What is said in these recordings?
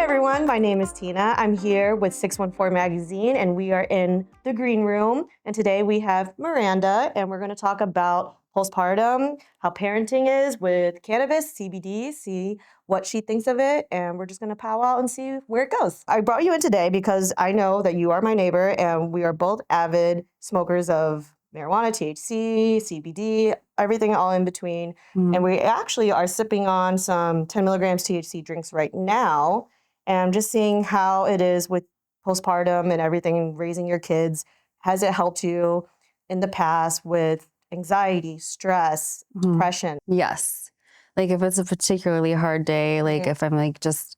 everyone, my name is Tina. I'm here with 614 Magazine and we are in the green room. And today we have Miranda and we're going to talk about postpartum, how parenting is with cannabis, CBD, see what she thinks of it, and we're just going to powwow out and see where it goes. I brought you in today because I know that you are my neighbor and we are both avid smokers of marijuana, THC, CBD, everything all in between. And we actually are sipping on some 10 milligrams THC drinks right now. And I'm just seeing how it is with postpartum and everything, raising your kids. Has it helped you in the past with anxiety, stress, depression? Yes. Like if it's a particularly hard day, like if I'm like just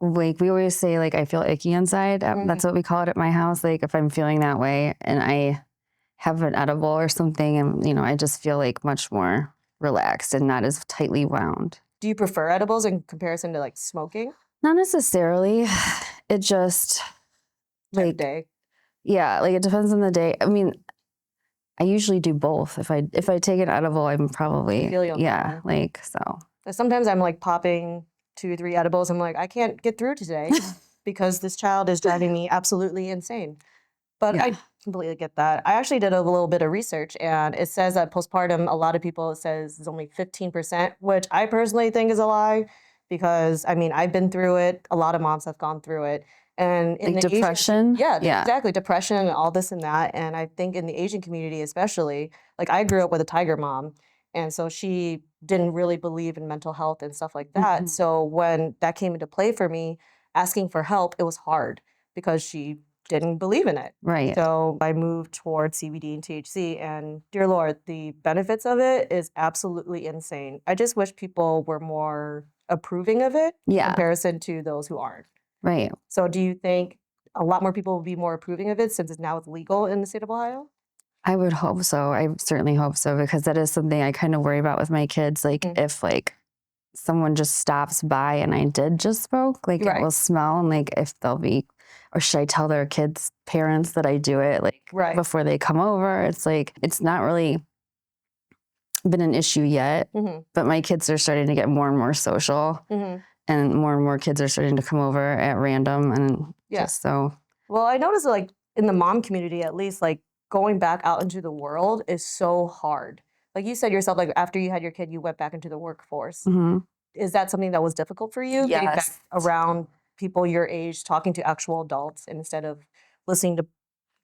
like we always say like I feel icky inside. That's what we call it at my house. Like if I'm feeling that way and I have an edible or something and you know, I just feel like much more relaxed and not as tightly wound. Do you prefer edibles in comparison to like smoking? Not necessarily. It just Type of day. Yeah, like it depends on the day. I mean, I usually do both. If I take an edible, I'm probably like so. Sometimes I'm like popping 2 or 3 edibles. I'm like, I can't get through today because this child is driving me absolutely insane. But I completely get that. I actually did a little bit of research and it says that postpartum, a lot of people, it says is only 15%, which I personally think is a lie because I mean, I've been through it. A lot of moms have gone through it. And in like the depression? Exactly. Depression and all this and that. And I think in the Asian community, especially, like I grew up with a tiger mom. And so she didn't really believe in mental health and stuff like that. So when that came into play for me, asking for help, it was hard because she didn't believe in it. Right. So I moved towards CBD and THC and dear Lord, the benefits of it is absolutely insane. I just wish people were more approving of it in comparison to those who aren't. Right. So do you think a lot more people will be more approving of it since it's now legal in the state of Ohio? I would hope so. I certainly hope so because that is something I kind of worry about with my kids. Like if like someone just stops by and I did just smoke, like it will smell and like if they'll be, or should I tell their kids' parents that I do it like before they come over? It's like, it's not really been an issue yet, but my kids are starting to get more and more social. And more kids are starting to come over at random and just so. Well, I noticed like in the mom community, at least like going back out into the world is so hard. Like you said yourself, like after you had your kid, you went back into the workforce. Is that something that was difficult for you? Getting back around people your age, talking to actual adults instead of listening to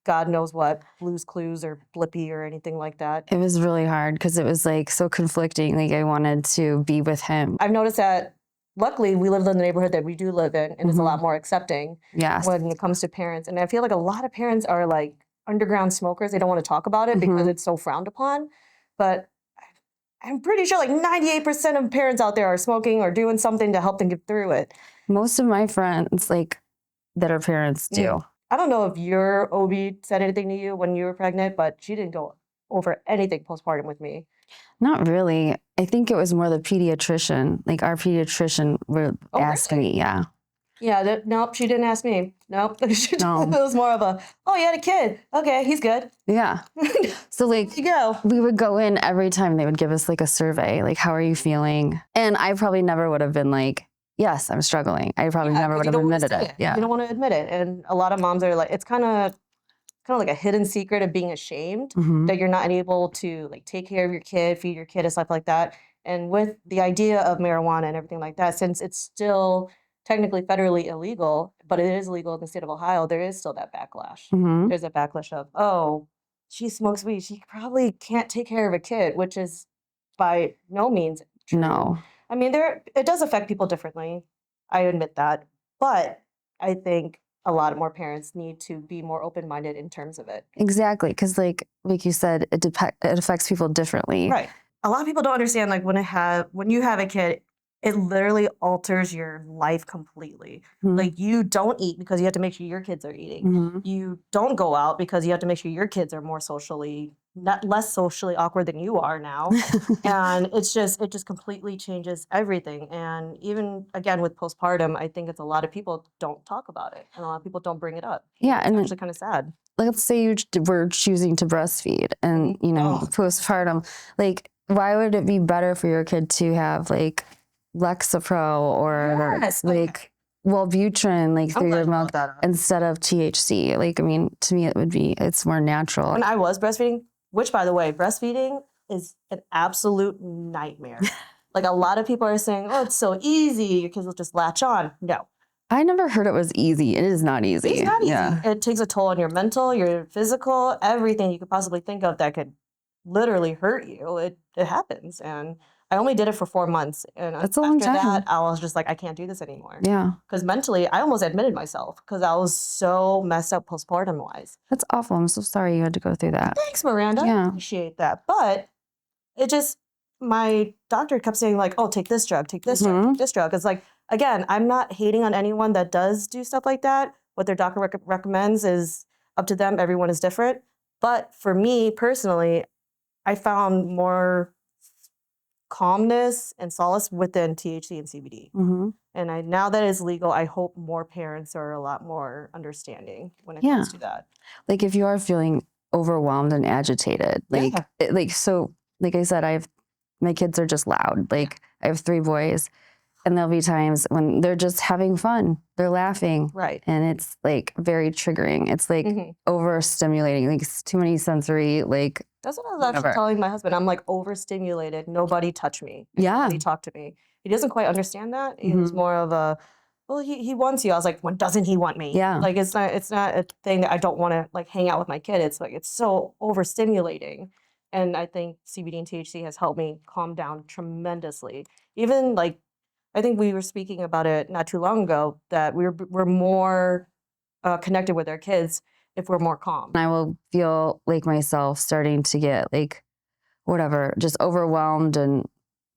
God knows what, Blue's Clues or Blippi or anything like that? It was really hard because it was like so conflicting. Like I wanted to be with him. I've noticed that luckily, we live in the neighborhood that we do live in, and it's a lot more accepting when it comes to parents. And I feel like a lot of parents are like underground smokers. They don't want to talk about it because it's so frowned upon. But I'm pretty sure like 98% of parents out there are smoking or doing something to help them get through it. Most of my friends like that are parents do. I don't know if your OB said anything to you when you were pregnant, but she didn't go over anything postpartum with me. Not really. I think it was more the pediatrician. Like our pediatrician would ask me, nope, she didn't ask me. Nope. It was more of a, oh, you had a kid. Okay, he's good. Yeah. So like we would go in every time they would give us like a survey, like how are you feeling? And I probably never would have been like, yes, I'm struggling. I probably never would have admitted it. Yeah. You don't want to admit it. And a lot of moms are like, it's kind of like a hidden secret of being ashamed that you're not able to like take care of your kid, feed your kid and stuff like that. And with the idea of marijuana and everything like that, since it's still technically federally illegal, but it is legal in the state of Ohio, there is still that backlash. There's a backlash of, oh, she smokes weed. She probably can't take care of a kid, which is by no means true. No. I mean, it does affect people differently. I admit that. But I think a lot more parents need to be more open-minded in terms of it. Exactly, because like you said, it affects people differently. Right. A lot of people don't understand like when you have a kid, it literally alters your life completely. Like you don't eat because you have to make sure your kids are eating. You don't go out because you have to make sure your kids are more less socially awkward than you are now. And it just completely changes everything. And even again with postpartum, I think it's a lot of people don't talk about it and a lot of people don't bring it up. Yeah. It's actually kind of sad. Let's say you were choosing to breastfeed and, you know, postpartum, like why would it be better for your kid to have like Lexapro or like Wellbutrin, like through your milk that instead of THC. Like, I mean, to me, it's more natural. When I was breastfeeding, which by the way, breastfeeding is an absolute nightmare. Like a lot of people are saying, oh, it's so easy, your kids will just latch on. No. I never heard it was easy. It is not easy. It's not easy. Yeah. It takes a toll on your mental, your physical, everything you could possibly think of that could literally hurt you. It happens. And I only did it for 4 months. And That's a long time. after that, I was just like, I can't do this anymore. Yeah. Because mentally, I almost admitted myself because I was so messed up postpartum wise. That's awful. I'm so sorry you had to go through that. Thanks, Miranda. Yeah. I appreciate that. But it just, my doctor kept saying like, oh, take this drug, take this drug, take this drug. It's like, again, I'm not hating on anyone that does do stuff like that. What their doctor recommends is up to them. Everyone is different. But for me personally, I found more calmness and solace within THC and CBD. And now that it's legal, I hope more parents are a lot more understanding when it comes to that. Like if you are feeling overwhelmed and agitated, like, so like I said, my kids are just loud. Like I have 3 boys. And there'll be times when they're just having fun. They're laughing. Right. And it's like very triggering. It's like overstimulating, like it's too many sensory, like. That's what I was actually telling my husband. I'm like overstimulated. Nobody touch me. Nobody talk to me. He doesn't quite understand that. He was more of a, well, he wants you. I was like, when doesn't he want me? Yeah. Like it's not a thing that I don't want to like hang out with my kid. It's like, it's so overstimulating. And I think CBD and THC has helped me calm down tremendously. Even like, I think we were speaking about it not too long ago that we're more connected with our kids if we're more calm. I will feel like myself starting to get like, whatever, just overwhelmed and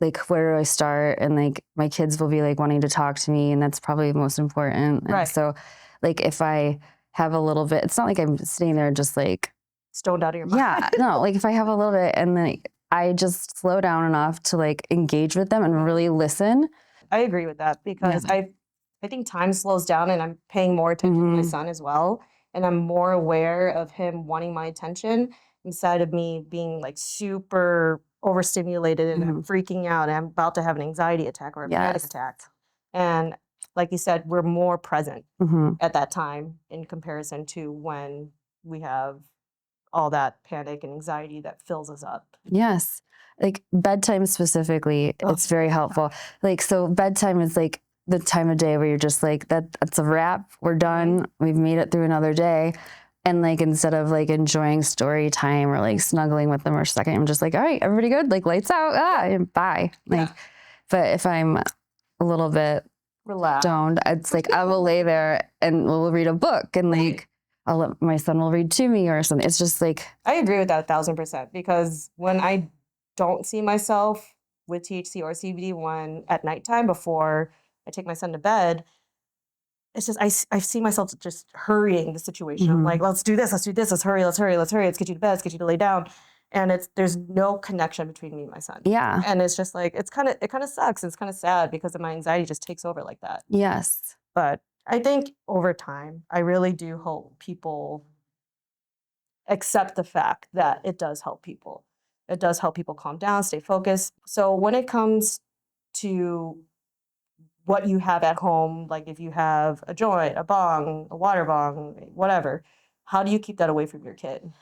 like, where do I start? And like, my kids will be like wanting to talk to me and that's probably the most important. Right. And so like, if I have a little bit, it's not like I'm sitting there just like. Stoned out of your mind. Yeah, no, like if I have a little bit and then I just slow down enough to like engage with them and really listen. I agree with that because I think time slows down and I'm paying more attention to my son as well. And I'm more aware of him wanting my attention instead of me being like super overstimulated and I'm freaking out and I'm about to have an anxiety attack or a panic attack. And like you said, we're more present at that time in comparison to when we have all that panic and anxiety that fills us up. Yes. Like bedtime specifically, it's very helpful. Like, so bedtime is like the time of day where you're just like, that's a wrap. We're done. We've made it through another day. And like, instead of like enjoying story time or like snuggling with them or second, I'm just like, all right, everybody good? Like lights out, and bye. Like, but if I'm a little bit relaxed, stoned, it's like, I will lay there and we'll read a book and like, my son will read to me or something. It's just like. I agree with that 1000% because when I don't see myself with THC or CBD at nighttime before I take my son to bed, it's just, I see myself just hurrying the situation. I'm like, let's do this, let's hurry, let's get you to bed, let's get you to lay down. And there's no connection between me and my son. Yeah. And it's just like, it kind of sucks. It's kind of sad because my anxiety just takes over like that. Yes. But I think over time, I really do hope people accept the fact that it does help people. It does help people calm down, stay focused. So when it comes to what you have at home, like if you have a joint, a bong, a water bong, whatever, how do you keep that away from your kid?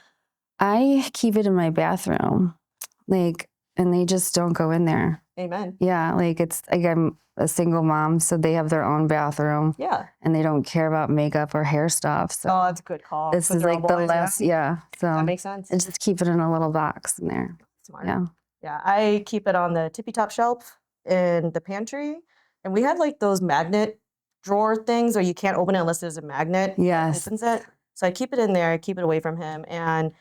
I keep it in my bathroom, like, and they just don't go in there. Amen. Yeah, like it's like I'm a single mom, so they have their own bathroom. Yeah. And they don't care about makeup or hair stuff. So that's a good call. This is like the less, so that makes sense. And just keep it in a little box in there. Smart. Yeah, I keep it on the tippy top shelf in the pantry. And we have like those magnet drawer things where you can't open it unless there's a magnet that opens it. So I keep it in there, I keep it away from him. And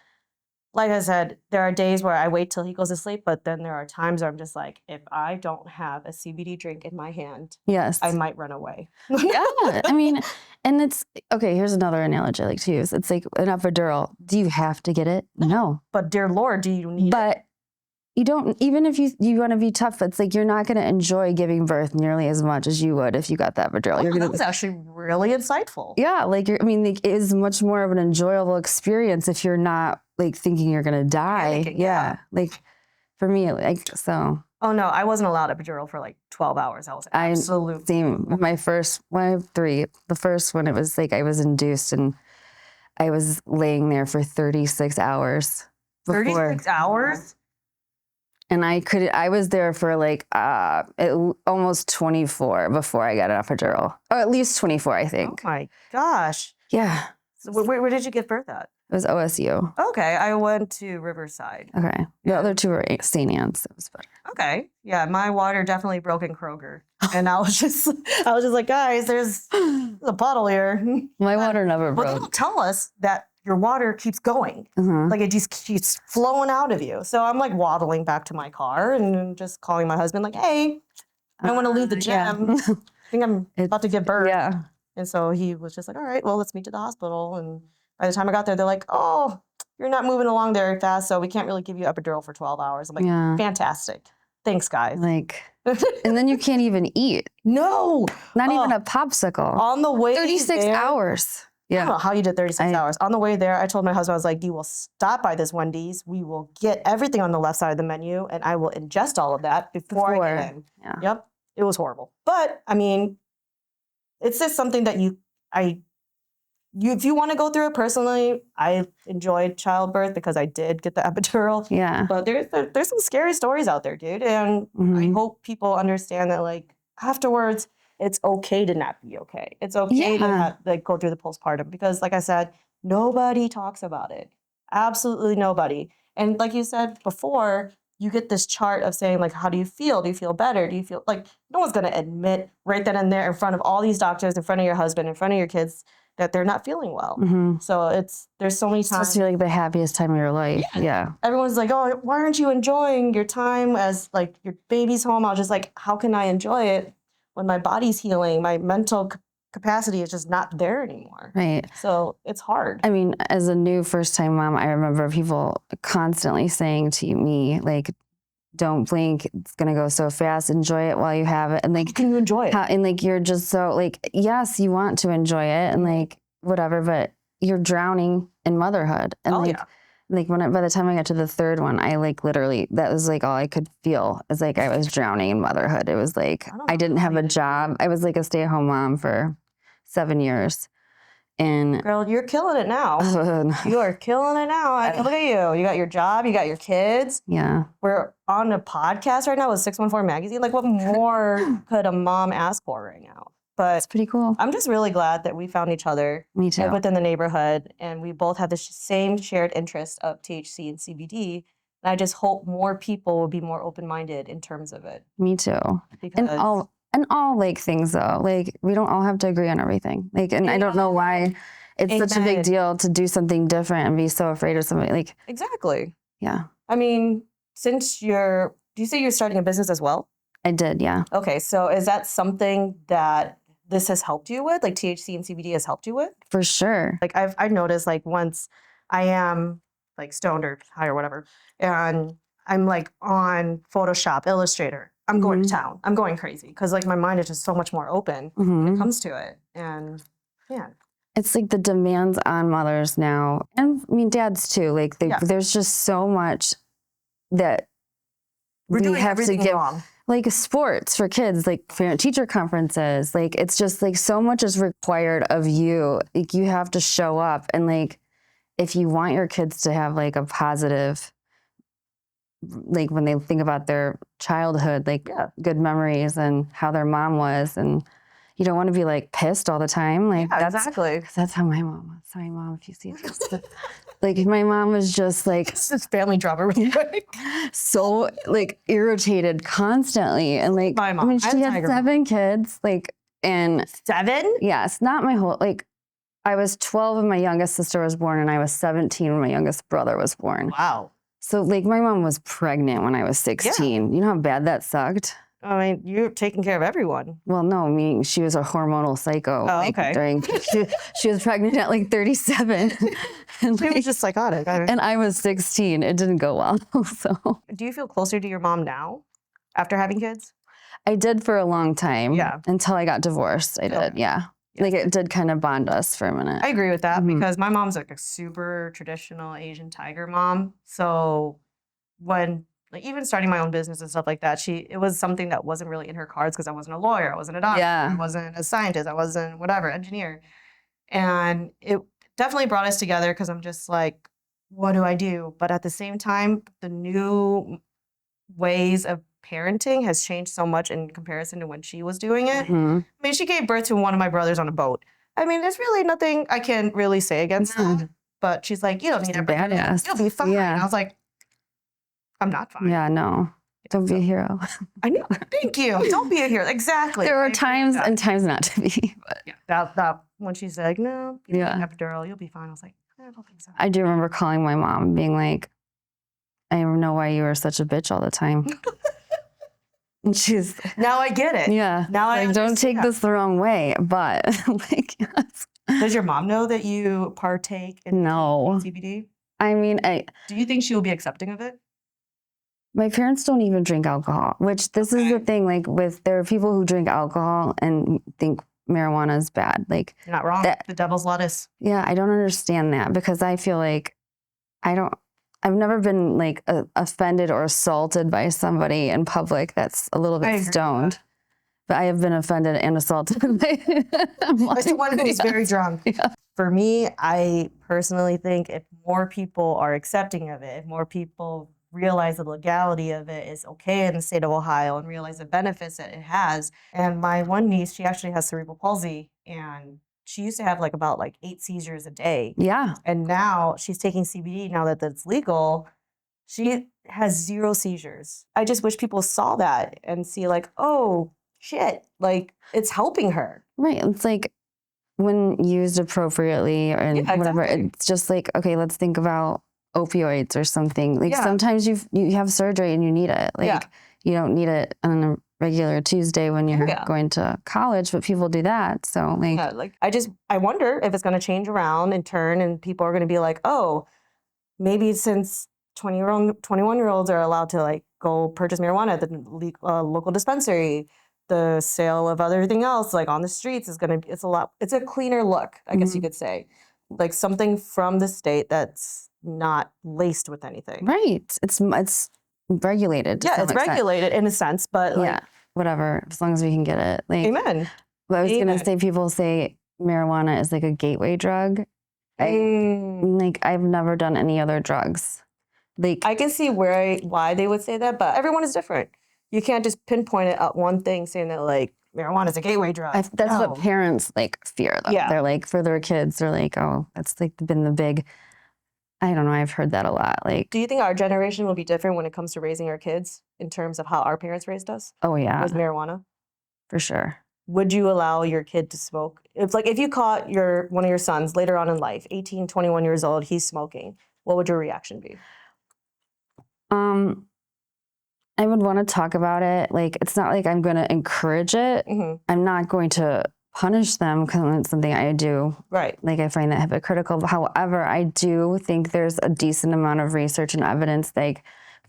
like I said, there are days where I wait till he goes to sleep, but then there are times where I'm just like, if I don't have a CBD drink in my hand, I might run away. Yeah, I mean, and it's, okay, here's another analogy I like to use. It's like an epidural. Do you have to get it? No. But dear Lord, do you need it? You don't, even if you want to be tough, it's like you're not going to enjoy giving birth nearly as much as you would if you got that epidural. That was actually really insightful. Yeah, like it is much more of an enjoyable experience if you're not like thinking you're going to die. Panicking, like for me, like, so. Oh no, I wasn't allowed epidural for like 12 hours. I was absolutely. My first, well, I have 3. The first one, it was like I was induced and I was laying there for 36 hours. 36 hours? And I was there for like almost 24 before I got an epidural. Or at least 24, I think. Oh my gosh. Yeah. So where did you give birth at? It was OSU. Okay, I went to Riverside. Okay. The other 2 were St. Anne's. It was better. Okay. Yeah, my water definitely broke in Kroger. And I was just like, guys, there's a puddle here. My water never broke. But they don't tell us that your water keeps going. Like it just keeps flowing out of you. So I'm like waddling back to my car and just calling my husband like, hey, I want to leave the gym. I think I'm about to give birth. Yeah. And so he was just like, all right, well, let's meet to the hospital. And by the time I got there, they're like, oh, you're not moving along very fast, so we can't really give you epidural for 12 hours. I'm like, fantastic. Thanks, guys. Like, and then you can't even eat. No. Not even a popsicle. On the way 36 hours. Yeah. I don't know how you did 36 hours. On the way there, I told my husband, I was like, you will stop by this Wendy's. We will get everything on the left side of the menu, and I will ingest all of that before I get in. Yeah. Yep. It was horrible. But, I mean, it's just something that if you want to go through it personally, I enjoyed childbirth because I did get the epidural. Yeah. But there's some scary stories out there, dude. And I hope people understand that, like, afterwards, it's okay to not be okay. It's okay to not, like, go through the postpartum because, like I said, nobody talks about it. Absolutely nobody. And like you said before, you get this chart of saying, like, how do you feel? Do you feel better? Do you feel like no one's going to admit right then and there in front of all these doctors, in front of your husband, in front of your kids, that they're not feeling well. So there's so many times. It's like the happiest time of your life. Yeah. Everyone's like, oh, why aren't you enjoying your time as like your baby's home? I was just like, how can I enjoy it when my body's healing? My mental capacity is just not there anymore. Right. So it's hard. I mean, as a new first-time mom, I remember people constantly saying to me, like, don't blink, it's gonna go so fast, enjoy it while you have it. And like, can you enjoy it? And like, you're just so like, yes, you want to enjoy it and like whatever, but you're drowning in motherhood. And like by the time I got to the 3rd one, I like literally, that was like all I could feel is like I was drowning in motherhood. It was like, I didn't have a job. I was like a stay-at-home mom for 7 years. And girl, you're killing it now. You are killing it now. Look at you. You got your job. You got your kids. Yeah. We're on a podcast right now with 614 Magazine. Like, what more could a mom ask for right now? But it's pretty cool. I'm just really glad that we found each other. Me too. Within the neighborhood. And we both have the same shared interest of THC and CBD. And I just hope more people will be more open-minded in terms of it. Me too. Because and all like things though, like we don't all have to agree on everything. Like, and I don't know why it's such a big deal to do something different and be so afraid of something. Like, exactly. Yeah. I mean, since do you say you're starting a business as well? I did, yeah. Okay, so is that something that this has helped you with? Like THC and CBD has helped you with? For sure. Like I've noticed like once I am like stoned or high or whatever, and I'm like on Photoshop, Illustrator, I'm going to town. I'm going crazy because like my mind is just so much more open when it comes to it. And man. It's like the demands on mothers now, and I mean dads too. Like there's just so much that we have to give. Wrong. Like sports for kids, like parent-teacher conferences. Like it's just like so much is required of you. Like you have to show up, and like if you want your kids to have like a positive, like when they think about their childhood, like good memories and how their mom was, and you don't want to be like pissed all the time. Like exactly. That's how my mom was. Sorry, mom, if you see this. Like my mom was just like this family drama really quick. So like irritated constantly, and like my mom. I mean, she had 7 kids, like and 7. Yes, not my whole like. I was 12 when my youngest sister was born, and I was 17 when my youngest brother was born. Wow. So like my mom was pregnant when I was 16. You know how bad that sucked? I mean, you're taking care of everyone. Well, no, I mean, she was a hormonal psycho. Oh, okay. She was pregnant at like 37. And she was just psychotic. And I was 16. It didn't go well. So. Do you feel closer to your mom now after having kids? I did for a long time. Yeah. Until I got divorced. I did, yeah. Like it did kind of bond us for a minute. I agree with that because my mom's like a super traditional Asian tiger mom. So when like even starting my own business and stuff like that, it was something that wasn't really in her cards because I wasn't a lawyer, I wasn't a doctor, I wasn't a scientist, I wasn't whatever, engineer. And it definitely brought us together because I'm just like, what do I do? But at the same time, the new ways of parenting has changed so much in comparison to when she was doing it. I mean, she gave birth to one of my brothers on a boat. I mean, there's really nothing I can really say against that. But she's like, you don't need a badass. You'll be fine. And I was like, I'm not fine. Yeah, no. Don't be a hero. I know. Thank you. Don't be a hero. Exactly. There are times and times not to be. But. Yeah. That when she's like, no, you an epidural, you'll be fine. I was like, I don't think so. I do remember calling my mom and being like, I don't know why you were such a bitch all the time. And she's now I get it. Yeah. Now I don't take this the wrong way, but like yes. Does your mom know that you partake in CBD? I mean, do you think she will be accepting of it? My parents don't even drink alcohol, which this is the thing, like there are people who drink alcohol and think marijuana is bad. Like you're not wrong. The devil's lettuce. Yeah, I don't understand that because I feel like I've never been like offended or assaulted by somebody in public that's a little bit stoned. But I have been offended and assaulted by someone who's very drunk. Yeah. For me, I personally think if more people are accepting of it, if more people realize the legality of it is okay in the state of Ohio and realize the benefits that it has. And my one niece, she actually has cerebral palsy and she used to have about 8 seizures a day. Yeah. And now she's taking CBD now that it's legal. She has 0 seizures. I just wish people saw that and see oh, shit, it's helping her. Right. It's like when used appropriately and whatever, it's just okay, let's think about opioids or something. Sometimes you have surgery and you need it. You don't need it on a regular Tuesday when you're going to college, but people do that. So I wonder if it's going to change around and turn and people are going to be like, oh, maybe since 21-year-olds are allowed to go purchase marijuana at the local dispensary, the sale of everything else on the streets it's a cleaner look, I guess you could say. Something from the state that's not laced with anything. Right. It's regulated. Yeah, it's regulated in a sense, but whatever, as long as we can get it. Amen. I was gonna say, people say marijuana is a gateway drug. I've never done any other drugs. I can see why they would say that, but everyone is different. You can't just pinpoint it at one thing saying that marijuana is a gateway drug. That's what parents fear though. Yeah. They're for their kids, they're oh, that's been the big, I don't know, I've heard that a lot. Do you think our generation will be different when it comes to raising our kids in terms of how our parents raised us? Oh yeah. With marijuana? For sure. Would you allow your kid to smoke? It's if you caught one of your sons later on in life, 18, 21 years old, he's smoking, what would your reaction be? I would want to talk about it. It's not I'm going to encourage it. I'm not going to punish them because it's something I do. Right. I find that hypocritical. However, I do think there's a decent amount of research and evidence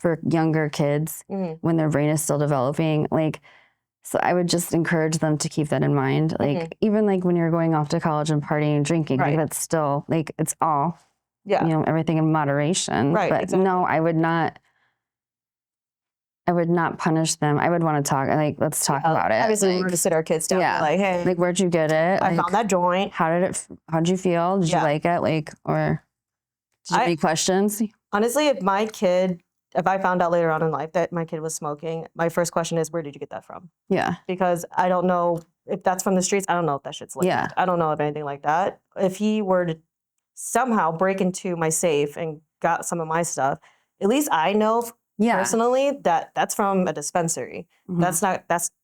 for younger kids when their brain is still developing. So I would just encourage them to keep that in mind. Even when you're going off to college and partying and drinking, that's still it's all, everything in moderation. Right. But exactly. no, I would not punish them. I would want to talk. Let's talk about it. Obviously, we're going to sit our kids down. And hey, where'd you get it? I found that joint. How'd you feel? Did you like it? Or did you have any questions? Honestly, if I found out later on in life that my kid was smoking, my first question is, where did you get that from? Yeah. Because I don't know if that's from the streets. I don't know if that shit's laced. Yeah. I don't know of anything like that. If he were to somehow break into my safe and got some of my stuff, at least I know personally that's from a dispensary. That's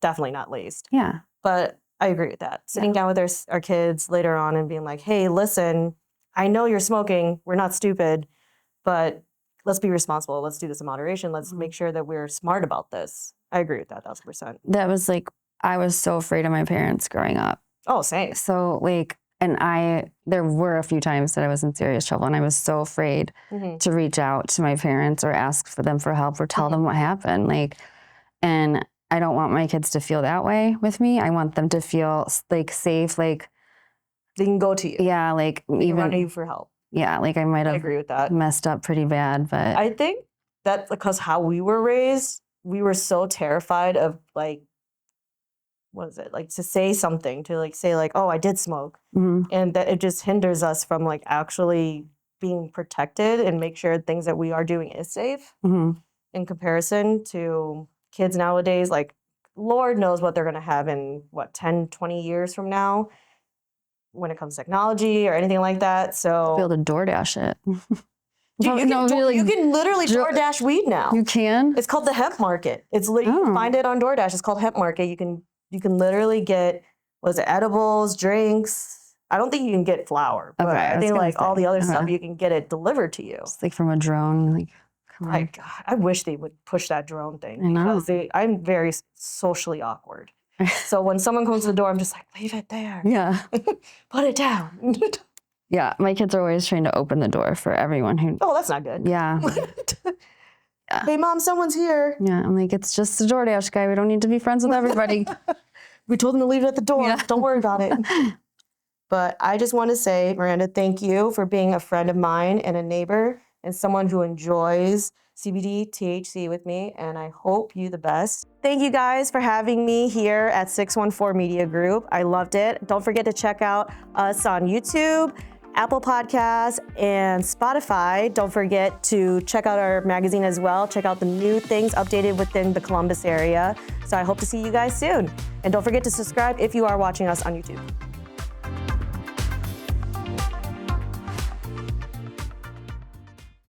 definitely not laced. Yeah. But I agree with that. Sitting down with our kids later on and being like, hey, listen, I know you're smoking. We're not stupid, but let's be responsible. Let's do this in moderation. Let's make sure that we're smart about this. I agree with that 1,000%. That was I was so afraid of my parents growing up. Oh, same. So and there were a few times that I was in serious trouble and I was so afraid to reach out to my parents or ask for them for help or tell them what happened. And I don't want my kids to feel that way with me. I want them to feel safe, they can go to you. Yeah, even run to you for help. Yeah, I might have agree with that. messed up pretty bad, but I think that's because how we were raised, we were so terrified of like, what is it? Like to say something, to like say like, oh, I did smoke. And that it just hinders us from like actually being protected and make sure things that we are doing is safe in comparison to kids nowadays. Like, Lord knows what they're going to have in 10, 20 years from now when it comes to technology or anything like that. So be able to DoorDash it. Dude, you can literally DoorDash weed now. You can? It's called the hemp market. It's you can find it on DoorDash. It's called hemp market. You can literally get, edibles, drinks. I don't think you can get flour, but I think like all the other stuff, you can get it delivered to you. It's like from a drone. Like, my God, I wish they would push that drone thing I know. because I'm very socially awkward. So when someone comes to the door, I'm just like, leave it there. Yeah. Put it down. Yeah, my kids are always trying to open the door for everyone who. Oh, that's not good. Yeah. Hey, Mom, someone's here. Yeah, I'm like, it's just a DoorDash guy. We don't need to be friends with everybody. We told them to leave it at the door. Yeah. Don't worry about it. But I just want to say, Miranda, thank you for being a friend of mine and a neighbor and someone who enjoys CBD, THC with me, and I hope you the best. Thank you guys for having me here at 614 Media Group. I loved it. Don't forget to check out us on YouTube, Apple Podcasts, and Spotify. Don't forget to check out our magazine as well. Check out the new things updated within the Columbus area. So I hope to see you guys soon. And don't forget to subscribe if you are watching us on YouTube.